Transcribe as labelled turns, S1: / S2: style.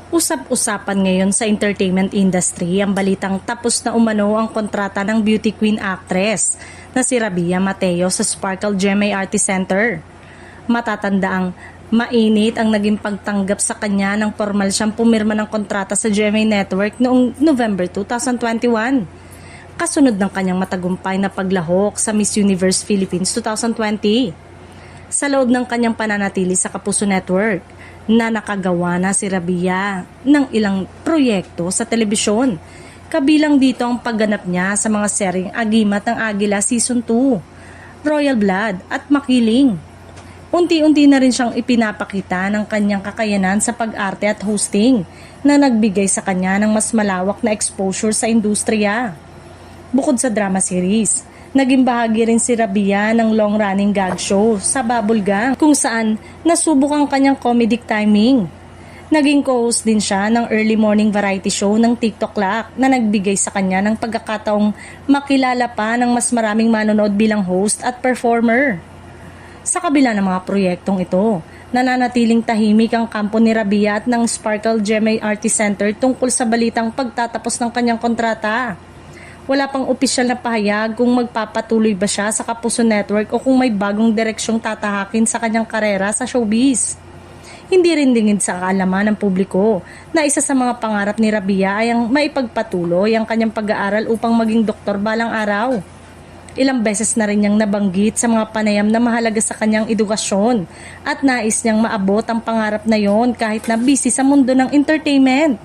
S1: Usap-usapan ngayon sa entertainment industry ang balitang tapos na umano ang kontrata ng beauty queen actress na si Rabia Mateo sa Sparkle GMA Artist Center. Matatanda ang mainit ang naging pagtanggap sa kanya nang formal siyang pumirma ng kontrata sa GMA Network noong November 2021. Kasunod ng kanyang matagumpay na paglahok sa Miss Universe Philippines 2020. Sa loob ng kanyang pananatili sa Kapuso Network, na nakagawa na si Rabia ng ilang proyekto sa telebisyon. Kabilang dito ang pagganap niya sa mga seryeng Agimat ng Agila Season 2, Royal Blood at Makiling. Unti-unti na rin siyang ipinapakita ng kanyang kakayanan sa pag-arte at hosting na nagbigay sa kanya ng mas malawak na exposure sa industriya. Bukod sa drama series, naging bahagi rin si Rabia ng long-running gag show sa Bubble Gang kung saan nasubok ang kanyang comedic timing. Naging co-host din siya ng early morning variety show ng TikTok Clock na nagbigay sa kanya ng pagkakataong makilala pa ng mas maraming manonood bilang host at performer. Sa kabila ng mga proyektong ito, nananatiling tahimik ang kampo ni Rabia at ng Sparkle GMA Artist Center tungkol sa balitang pagtatapos ng kanyang kontrata. Wala pang opisyal na pahayag kung magpapatuloy ba siya sa Kapuso Network o kung may bagong direksyong tatahakin sa kanyang karera sa showbiz. Hindi rin dingid sa kaalaman ng publiko na isa sa mga pangarap ni Rabia ay ang maipagpatuloy ang kanyang pag-aaral upang maging doktor balang araw. Ilang beses na rin niyang nabanggit sa mga panayam na mahalaga sa kanyang edukasyon at nais niyang maabot ang pangarap na yon kahit na busy sa mundo ng entertainment.